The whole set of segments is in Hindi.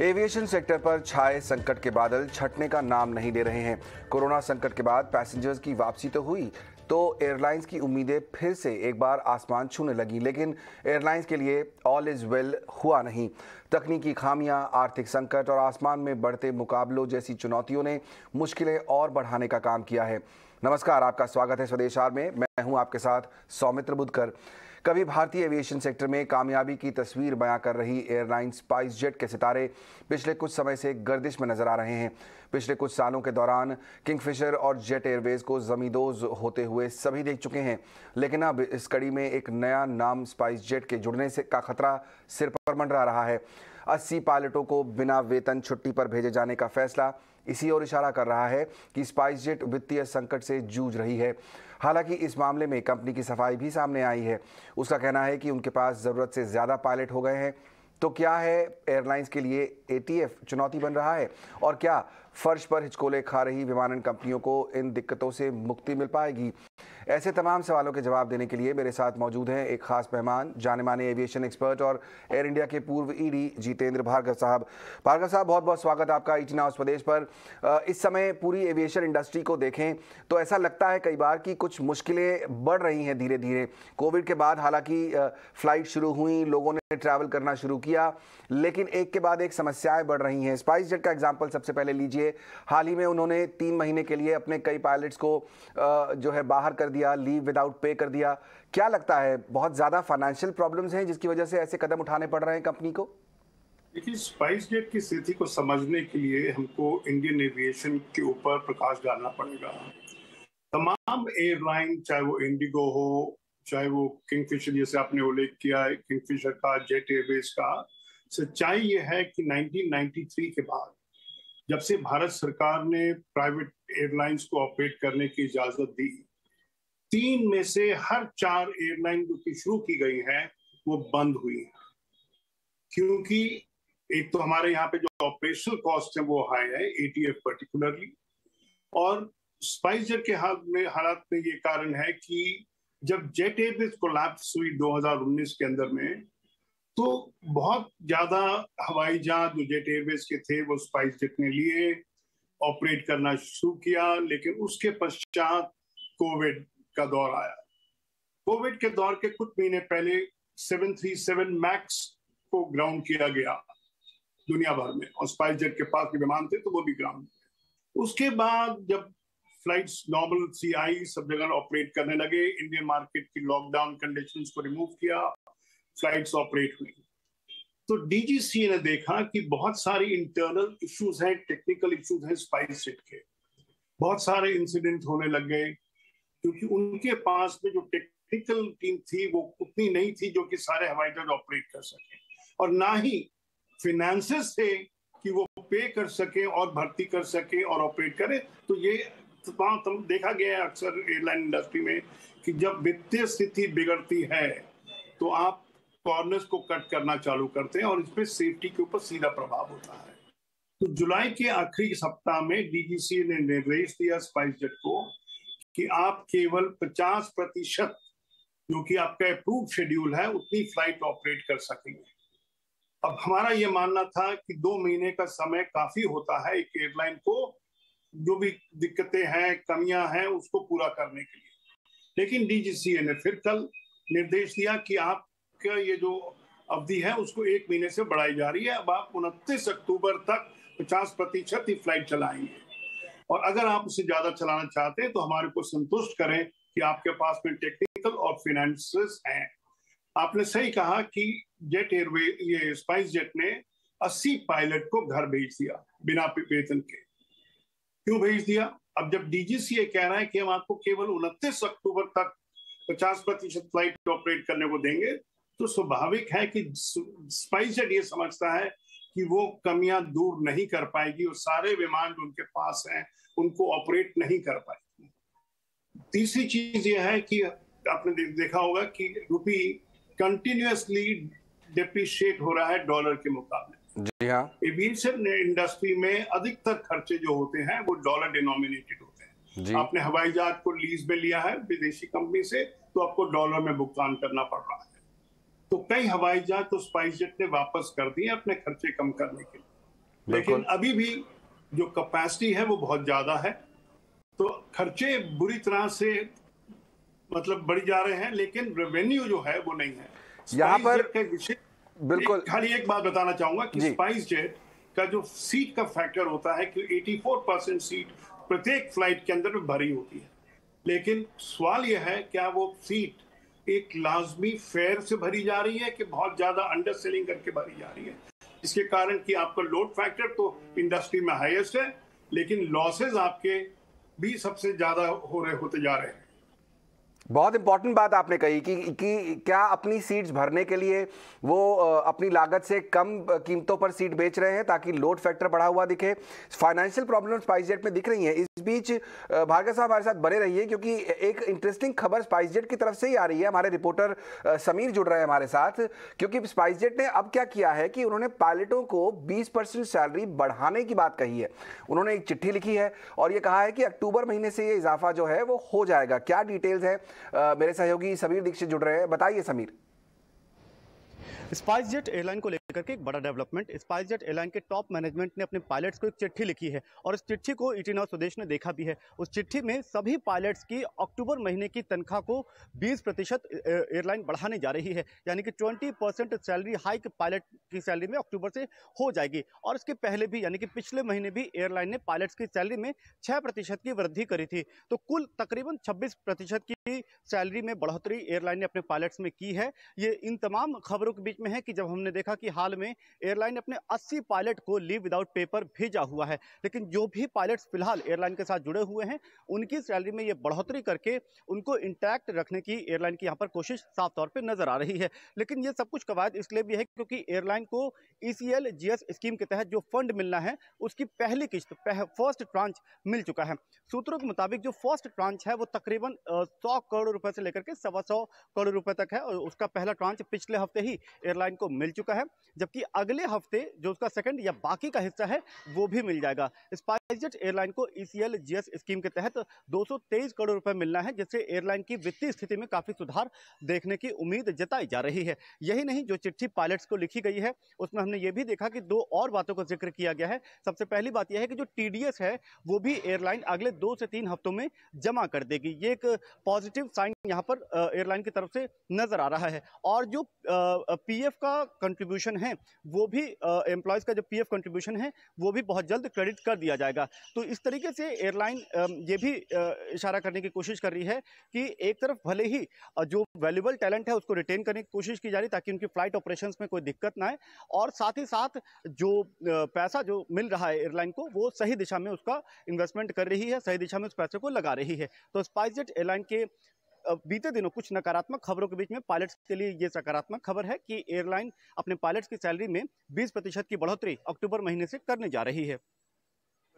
एविएशन सेक्टर पर छाए संकट के बादल छटने का नाम नहीं ले रहे हैं। कोरोना संकट के बाद पैसेंजर्स की वापसी तो हुई, तो एयरलाइंस की उम्मीदें फिर से एक बार आसमान छूने लगी, लेकिन एयरलाइंस के लिए ऑल इज वेल हुआ नहीं। तकनीकी खामियां, आर्थिक संकट और आसमान में बढ़ते मुकाबलों जैसी चुनौतियों ने मुश्किलें और बढ़ाने का काम किया है। नमस्कार, आपका स्वागत है स्वदेश आर में। मैं हूं आपके साथ सौमित्र बुधकर। कभी भारतीय एविएशन सेक्टर में कामयाबी की तस्वीर बयां कर रही एयरलाइन स्पाइस जेट के सितारे पिछले कुछ समय से गर्दिश में नजर आ रहे हैं। पिछले कुछ सालों के दौरान किंगफिशर और जेट एयरवेज को जमींदोज होते हुए सभी देख चुके हैं, लेकिन अब इस कड़ी में एक नया नाम स्पाइस जेट के जुड़ने से का खतरा सिर पर मंडरा रहा है। 80 पायलटों को बिना वेतन छुट्टी पर भेजे जाने का फैसला इसी ओर इशारा कर रहा है कि स्पाइस जेट वित्तीय संकट से जूझ रही है। हालांकि इस मामले में कंपनी की सफाई भी सामने आई है। उसका कहना है कि उनके पास ज़रूरत से ज़्यादा पायलट हो गए हैं। तो क्या है एयरलाइंस के लिए एटीएफ चुनौती बन रहा है, और क्या फर्श पर हिचकोले खा रही विमानन कंपनियों को इन दिक्कतों से मुक्ति मिल पाएगी? ऐसे तमाम सवालों के जवाब देने के लिए मेरे साथ मौजूद हैं एक खास मेहमान, जाने माने एविएशन एक्सपर्ट और एयर इंडिया के पूर्व ईडी जितेंद्र भार्गव साहब। भार्गव साहब, बहुत बहुत स्वागत आपका ईटी नाउ स्वदेश पर। इस समय पूरी एविएशन इंडस्ट्री को देखें तो ऐसा लगता है कई बार कि कुछ मुश्किलें बढ़ रही हैं धीरे धीरे। कोविड के बाद हालांकि फ्लाइट शुरू हुई, लोगों ने ट्रैवल करना शुरू किया, लेकिन एक के बाद एक समस्याएं बढ़ रही हैं। स्पाइस जेट का एग्जांपल सबसे पहले लीजिए। हाल ही में उन्होंने 3 महीने के लिए अपने कई पायलट्स को जो है बाहर कर दिया, लीव विदाउट पे कर दिया। क्या लगता है, बहुत ज्यादा फाइनेंशियल प्रॉब्लम्स हैं जिसकी वजह से ऐसे कदम उठाने पड़ रहे हैं कंपनी को? देखिए, स्पाइस जेट की स्थिति को समझने के लिए हमको इंडियन एविएशन के ऊपर प्रकाश डालना पड़ेगा। तमाम एयरलाइन, चाहे वो इंडिगो हो, चाहे वो किंगफिशर, जैसे आपने उल्लेख किया है किंगफिशर का, जेट एयरवेज का, सच्चाई ये है कि 1993 के बाद जब से भारत सरकार ने प्राइवेट एयरलाइंस को ऑपरेट करने की इजाजत दी, 3 में से हर 4 एयरलाइन जो कि शुरू की गई हैं वो बंद हुई हैं। क्योंकि एक तो हमारे यहाँ पे जो ऑपरेशनल कॉस्ट है वो हाई है, एटीएफ पर्टिकुलरली, और स्पाइस जेट के हालात में ये कारण है कि जब जेट एयरवेज कोलैप्स हुई 2019 के अंदर में, तो बहुत ज्यादा हवाई जहाज जो जेट एयरवेज के थे वो स्पाइस जेट ने लिए, ऑपरेट करना शुरू किया। लेकिन उसके पश्चात कोविड का दौर आया। कोविड के दौर के कुछ महीने पहले 737 मैक्स को ग्राउंड किया गया दुनिया भर में, और स्पाइस जेट के पास विमान थे तो वो भी ग्राउंड। उसके बाद जब फ्लाइट्स नॉर्मल सी आई, सब जगह ऑपरेट करने लगे, इंडियन मार्केट की लॉकडाउन कंडीशंस को रिमूव किया, फ्लाइट्स ऑपरेट हुई, तो डीजीसीए ने देखा कि बहुत सारी इंटरनल इश्यूज हैं, टेक्निकल इश्यूज हैं स्पाइस जेट के। बहुत सारे इंसिडेंट होने लग गए क्योंकि उनके पास में जो टेक्निकल टीम थी वो उतनी नहीं थी जो कि सारे हवाई जहाज ऑपरेट कर सके, और ना ही फिनेंसेस थे कि वो पे कर सके और भर्ती कर सके और ऑपरेट करे। तो ये तमाम देखा गया है अक्सर एयरलाइन इंडस्ट्री में कि जब वित्तीय स्थिति बिगड़ती है तो आप कॉर्नर्स को कट करना चालू करते हैं और इस पे सेफ्टी के ऊपर सीधा प्रभाव होता है। तो जुलाई के आखिरी सप्ताह में डीजीसीए ने निर्देश दिया स्पाइस जेट को कि आप केवल 50% जो कि आपका अप्रूव शेड्यूल है उतनी फ्लाइट ऑपरेट कर सकेंगे। अब हमारा ये मानना था कि 2 महीने का समय काफी होता है एक एयरलाइन को जो भी दिक्कतें हैं, कमियां हैं, उसको पूरा करने के लिए। लेकिन डीजीसीए ने फिर कल निर्देश दिया कि आपका ये जो अवधि है उसको 1 महीने से बढ़ाई जा रही है। अब आप 29 अक्टूबर तक 50% ही फ्लाइट चलाएंगे, और अगर आप उससे ज्यादा चलाना चाहते हैं तो हमारे को संतुष्ट करें कि आपके पास में टेक्निकल और फाइनेंसेस हैं। आपने सही कहा कि जेट एयरवे, ये स्पाइस जेट ने 80 पायलट को घर भेज दिया बिना वेतन के। क्यों भेज दिया? अब जब डीजीसीए कह रहा है कि हम आपको केवल 29 अक्टूबर तक 50% फ्लाइट ऑपरेट करने को देंगे, तो स्वाभाविक है कि स्पाइस जेट ये समझता है कि वो कमियां दूर नहीं कर पाएगी और सारे विमान जो उनके पास हैं उनको ऑपरेट नहीं कर पाएगी। तीसरी चीज ये है कि आपने देखा होगा कि रुपी कंटिन्यूअसली डिप्रिशिएट हो रहा है डॉलर के मुकाबले। जी हाँ, एविएशन इंडस्ट्री में अधिकतर खर्चे जो होते हैं वो डॉलर डिनोमिनेटेड होते हैं जी। आपने हवाई जहाज को लीज में लिया है विदेशी कंपनी से, तो आपको डॉलर में भुगतान करना पड़ रहा है। तो कई हवाई जहाज तो स्पाइस जेट ने वापस कर दिए अपने खर्चे कम करने के लिए। लेकिन अभी भी जो कैपेसिटी है वो बहुत ज्यादा है, तो खर्चे बुरी तरह से मतलब बढ़ जा रहे हैं, लेकिन रेवेन्यू जो है वो नहीं है। यहाँ पर बिल्कुल खाली एक बात बताना चाहूंगा कि स्पाइस जेट का जो सीट का फैक्टर होता है कि 84% सीट प्रत्येक फ्लाइट के अंदर में भरी होती है, लेकिन सवाल यह है क्या वो सीट एक लाजमी फेयर से भरी जा रही है कि बहुत ज्यादा अंडर सेलिंग करके भरी जा रही है, जिसके कारण कि आपका लोड फैक्टर तो इंडस्ट्री में हाईएस्ट है, लेकिन लॉसेज आपके भी सबसे ज्यादा होते जा रहे हैं। बहुत इंपॉर्टेंट बात आपने कही कि क्या अपनी सीट्स भरने के लिए वो अपनी लागत से कम कीमतों पर सीट बेच रहे हैं ताकि लोड फैक्टर बढ़ा हुआ दिखे। फाइनेंशियल प्रॉब्लम स्पाइसजेट में दिख रही हैं। इस बीच भार्गव साहब हमारे साथ बने रहिए, क्योंकि एक इंटरेस्टिंग खबर स्पाइसजेट की तरफ से ही आ रही है। हमारे रिपोर्टर समीर जुड़ रहे हैं हमारे साथ, क्योंकि स्पाइसजेट ने अब क्या किया है कि उन्होंने पायलटों को 20% सैलरी बढ़ाने की बात कही है। उन्होंने एक चिट्ठी लिखी है और ये कहा है कि अक्टूबर महीने से ये इजाफा जो है वो हो जाएगा। क्या डिटेल्स है, मेरे सहयोगी समीर दीक्षित जुड़ रहे हैं, बताइए समीर। स्पाइसजेट एयरलाइन को लेकर के एक बड़ा डेवलपमेंट। स्पाइसजेट एयरलाइन के टॉप मैनेजमेंट ने अपने पायलट्स को एक चिट्ठी लिखी है और इस चिट्ठी को ईटी नाउ स्वदेश ने देखा भी है। उस चिट्ठी में सभी पायलट्स की अक्टूबर महीने की तनख्वाह को 20% एयरलाइन बढ़ाने जा रही है, यानी कि 20% सैलरी हाइक पायलट की सैलरी में अक्टूबर से हो जाएगी। और इसके पहले भी यानी कि पिछले महीने भी एयरलाइन ने पायलट्स की सैलरी में 6% की वृद्धि करी थी। तो कुल तकरीबन 26% की सैलरी में बढ़ोतरी एयरलाइन ने अपने पायलट्स में की है। ये इन तमाम खबरों के बीच में है कि जब हमने देखा कि हाल में एयरलाइन ने अपने 80 पायलट को लीव विदाउट पेपर भेजा हुआ है, लेकिन जो भी पायलट्स फिलहाल एयरलाइन के साथ जुड़े हुए हैं उनकी सैलरी में ये बढ़ोतरी करके उनको इंटैक्ट रखने की एयरलाइन की यहाँ पर कोशिश साफ तौर पर नजर आ रही है। लेकिन ये सब कुछ कवायद इसलिए भी है क्योंकि एयरलाइन को ECL GS स्कीम के तहत जो फंड मिलना है उसकी पहली किस्त फर्स्ट ट्रांच मिल चुका है। सूत्रों के मुताबिक जो फर्स्ट ट्रांच है वो तकरीबन 100 करोड़ रुपए से लेकर के 125 करोड़ रुपए तक है और उसका पहला ट्रांच पिछले हफ्ते ही एयरलाइन को मिल चुका है, जबकि अगले हफ्ते जो उसका सेकंड या बाकी का हिस्सा है वो भी मिल जाएगा। स्पाइसजेट एयरलाइन को ECL GS स्कीम के तहत 223 करोड़ रुपए मिलना है, जिससे एयरलाइन की वित्तीय स्थिति में काफी सुधार देखने की उम्मीद जताई जा रही है। यही नहीं, जो चिट्ठी पायलट्स को लिखी गई है उसमें हमने ये भी देखा कि 2 और बातों का जिक्र किया गया है। सबसे पहली बात यह है कि जो TDS है वो भी एयरलाइन अगले 2 से 3 हफ्तों में जमा कर देगी। ये एक पॉजिटिव साइन यहाँ पर एयरलाइन की तरफ से नजर आ रहा है। और जो PF का कंट्रीब्यूशन है वो भी एम्प्लॉयज का जो PF कंट्रीब्यूशन है वो भी बहुत जल्द क्रेडिट कर दिया जाएगा। तो इस तरीके से एयरलाइन ये भी इशारा करने की कोशिश कर रही है कि एक तरफ भले ही जो वैल्यूएबल टैलेंट है उसको रिटेन करने की कोशिश की जा रही ताकि उनकी फ्लाइट ऑपरेशंस में कोई दिक्कत ना आए, और साथ ही साथ जो पैसा जो मिल रहा है एयरलाइन को वो सही दिशा में उसका इन्वेस्टमेंट कर रही है, सही दिशा में उस पैसे को लगा रही है। तो स्पाइसजेट एयरलाइन के बीते दिनों कुछ नकारात्मक खबरों के बीच में पायलट्स के लिए ये सकारात्मक खबर है कि एयरलाइन अपने पायलट्स की सैलरी में 20% की बढ़ोतरी अक्टूबर महीने से करने जा रही है।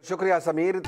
शुक्रिया समीर।